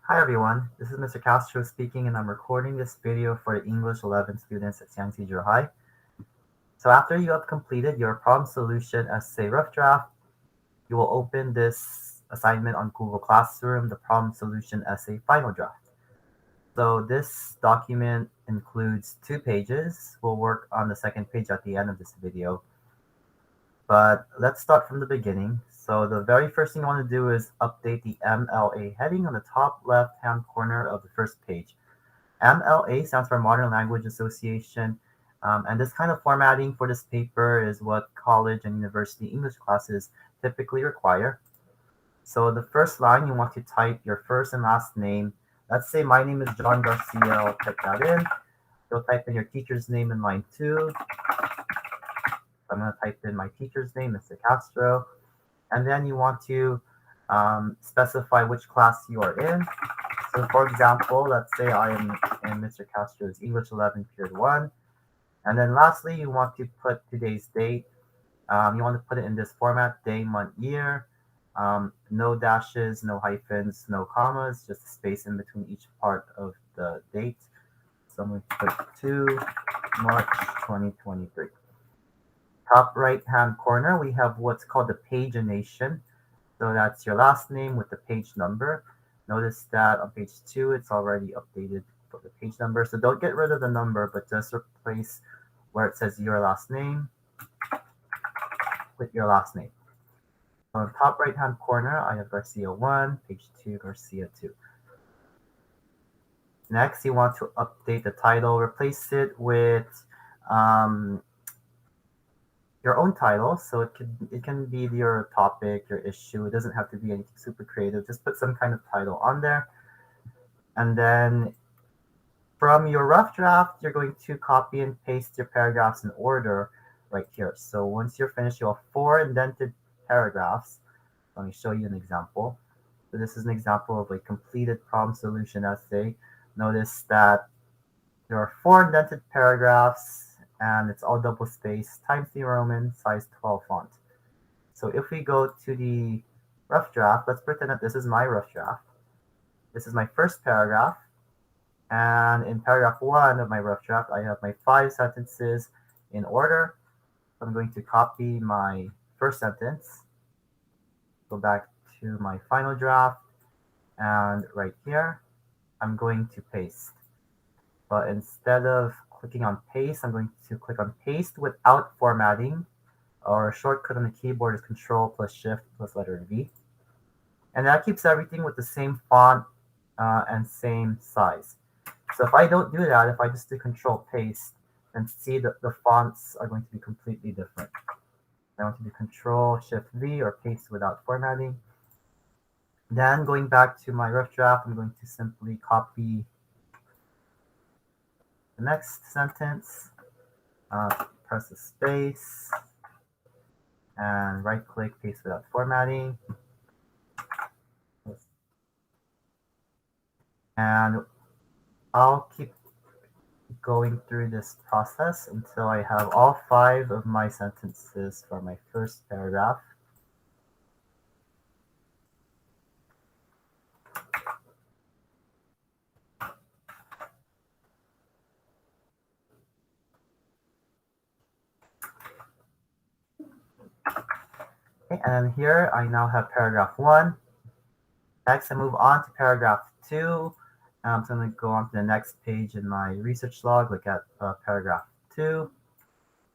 Hi everyone, this is Mr. Castro speaking and I'm recording this video for the English 11 students at Cited High. So after you have completed your problem solution essay rough draft, you will open this assignment on Google Classroom, the problem solution essay final draft. So this document includes 2 pages. We'll work on the second page at the end of this video. But let's start from the beginning. So the very first thing I want to do is update the MLA heading on the top left-hand corner of the first page. MLA stands for Modern Language Association, and this kind of formatting for this paper is what college and university English classes typically require. So the first line, you want to type your first and last name. Let's say my name is John Garcia. I'll type that in. You'll type in your teacher's name in line 2. I'm going to type in my teacher's name, Mr. Castro. And then you want to specify which class you are in. So for example, let's say I am in Mr. Castro's English 11 period 1. And then lastly, you want to put today's date. You want to put it in this format, day, month, year. No dashes, no hyphens, no commas, just a space in between each part of the date. So I'm going to put 2 March 2023. Top right-hand corner, we have what's called the pagination. So that's your last name with the page number. Notice that on page 2, it's already updated for the page number. So don't get rid of the number, but just replace where it says your last name with your last name. On top right-hand corner, I have Garcia 1, page 2, Garcia 2. Next, you want to update the title. Replace it with your own title. So it can be your topic, your issue. It doesn't have to be anything super creative. Just put some kind of title on there. And then from your rough draft, you're going to copy and paste your paragraphs in order right here. So once you're finished, you'll have 4 indented paragraphs. Let me show you an example. So this is an example of a completed problem solution essay. Notice that there are 4 indented paragraphs and it's all double spaced, Times New Roman, size 12 font. So if we go to the rough draft, let's pretend that this is my rough draft. This is my first paragraph. And in paragraph 1 of my rough draft, I have my 5 sentences in order. So I'm going to copy my first sentence, go back to my final draft, and right here, I'm going to paste. But instead of clicking on paste, I'm going to click on paste without formatting, or a shortcut on the keyboard is Control plus Shift plus letter V. And that keeps everything with the same font and same size. So if I don't do that, if I just do Control paste, then see that the fonts are going to be completely different. I want to do Control Shift V or paste without formatting. Then going back to my rough draft, I'm going to simply copy the next sentence, press a space, and right click, paste without formatting. And I'll keep going through this process until I have all 5 of my sentences for my first paragraph. Okay, and here I now have paragraph 1. Next, I move on to paragraph 2. So I'm going to go on to the next page in my research log, look at paragraph 2.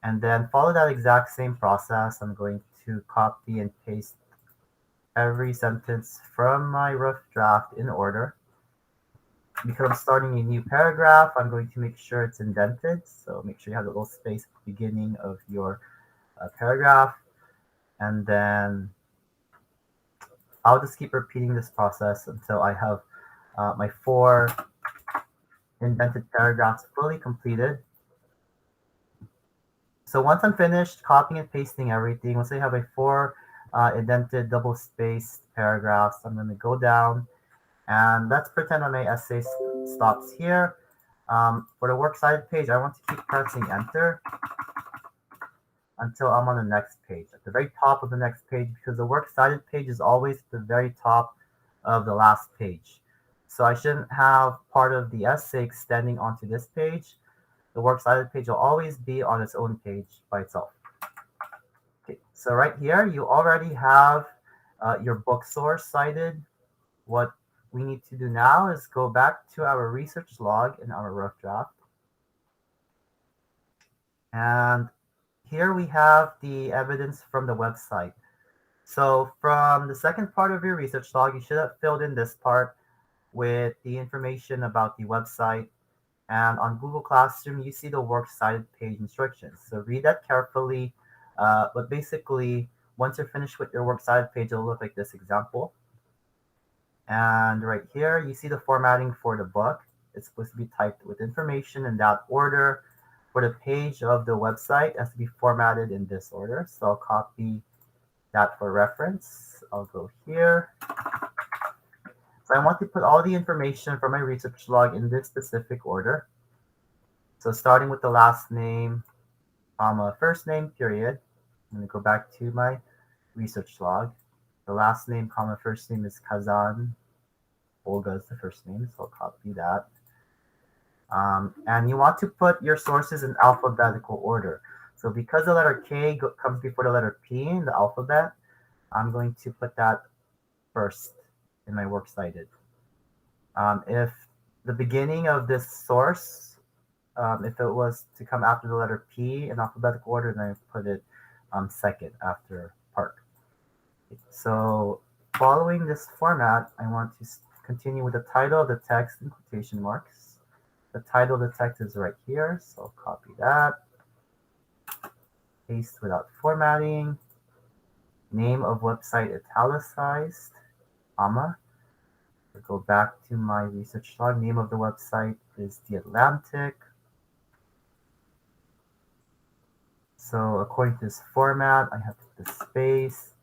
And then follow that exact same process. I'm going to copy and paste every sentence from my rough draft in order. Because I'm starting a new paragraph, I'm going to make sure it's indented. So make sure you have a little space at the beginning of your paragraph. And then I'll just keep repeating this process until I have my 4 indented paragraphs fully completed. So once I'm finished copying and pasting everything, once I have my 4 indented double-spaced paragraphs, I'm going to go down and let's pretend that my essay stops here. For the works cited page, I want to keep pressing enter until I'm on the next page, at the very top of the next page, because the works cited page is always at the very top of the last page. So I shouldn't have part of the essay extending onto this page. The works cited page will always be on its own page by itself. Okay, so right here, you already have your book source cited. What we need to do now is go back to our research log in our rough draft. And here we have the evidence from the website. So from the second part of your research log, you should have filled in this part with the information about the website. And on Google Classroom, you see the works cited page instructions. So read that carefully. But basically, once you're finished with your works cited page, it'll look like this example. And right here, you see the formatting for the book. It's supposed to be typed with information in that order. For the page of the website, it has to be formatted in this order. So I'll copy that for reference. I'll go here. So I want to put all the information from my research log in this specific order. So starting with the last name, comma, first name, period. I'm going to go back to my research log. The last name, comma, first name is Kazan. Olga is the first name, so I'll copy that. And you want to put your sources in alphabetical order. So because the letter K comes before the letter P in the alphabet, I'm going to put that first in my works cited. If the beginning of this source, if it was to come after the letter P in alphabetical order, then I put it second after park. So following this format, I want to continue with the title of the text in quotation marks. The title of the text is right here, so I'll copy that. Paste without formatting. Name of website italicized, comma. I'll go back to my research log. Name of the website is The Atlantic. So according to this format, I have to put the space,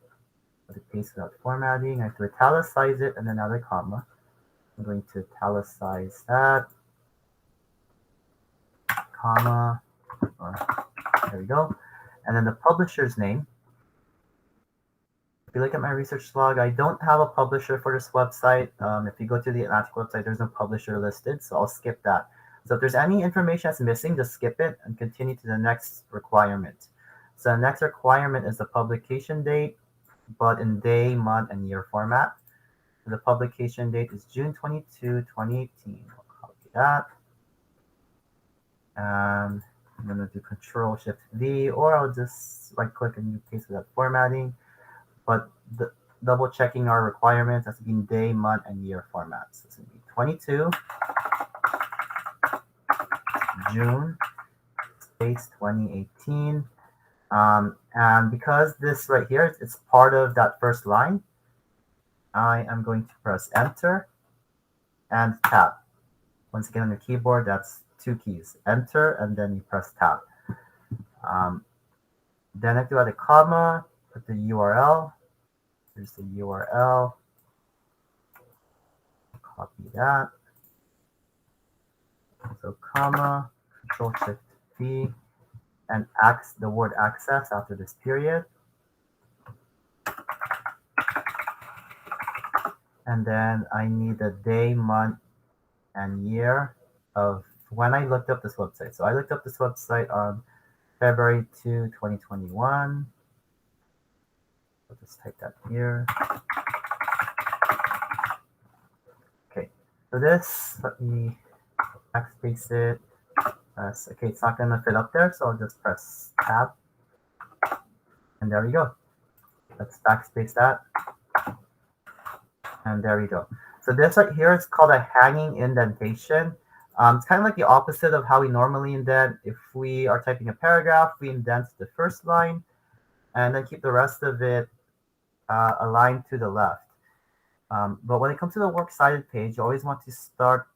put it paste without formatting. I have to italicize it and another comma. I'm going to italicize that, comma, there we go. And then the publisher's name. If you look at my research log, I don't have a publisher for this website. If you go to the Atlantic website, there's no publisher listed, so I'll skip that. So if there's any information that's missing, just skip it and continue to the next requirement. So the next requirement is the publication date, but in day, month, and year format. The publication date is June 22, 2018. I'll copy that. And I'm going to do Control-Shift-V, or I'll just right-click and paste without formatting. But double checking our requirements has to be in day, month, and year formats. So it's going to be 22, June, space 2018. And because this right here, it's part of that first line, I am going to press Enter and Tab. Once again on your keyboard, that's two keys, Enter, and then you press Tab. Then I have to add a comma, put the URL. Here's the URL. Copy that. So comma, Control-Shift-V, and the word access after this period. And then I need the day, month, and year of when I looked up this website. So I looked up this website on February 2, 2021. I'll just type that here. Okay, so this, let me backspace it. Okay, it's not going to fit up there, so I'll just press Tab. And there we go. Let's backspace that. And there we go. So this right here is called a hanging indentation. It's kind of like the opposite of how we normally indent. If we are typing a paragraph, we indent the first line and then keep the rest of it aligned to the left. But when it comes to the works cited page, you always want to start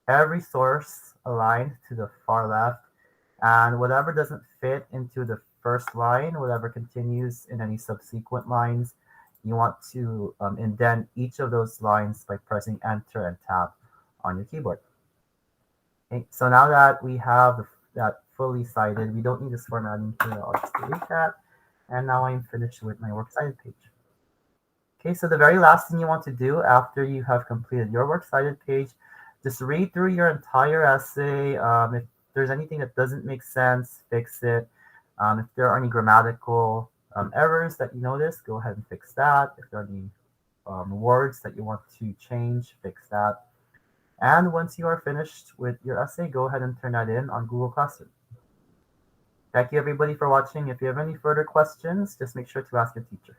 every source aligned to the far left, and whatever doesn't fit into the first line, whatever continues in any subsequent lines, you want to indent each of those lines by pressing Enter and Tab on your keyboard. Okay, so now that we have that fully cited, we don't need this formatting here. I'll just delete that. And now I'm finished with my works cited page. Okay, so the very last thing you want to do after you have completed your Works Cited page, just read through your entire essay. If there's anything that doesn't make sense, fix it. If there are any grammatical errors that you notice, go ahead and fix that. If there are any words that you want to change, fix that. And once you are finished with your essay, go ahead and turn that in on Google Classroom. Thank you everybody for watching. If you have any further questions, just make sure to ask your teacher.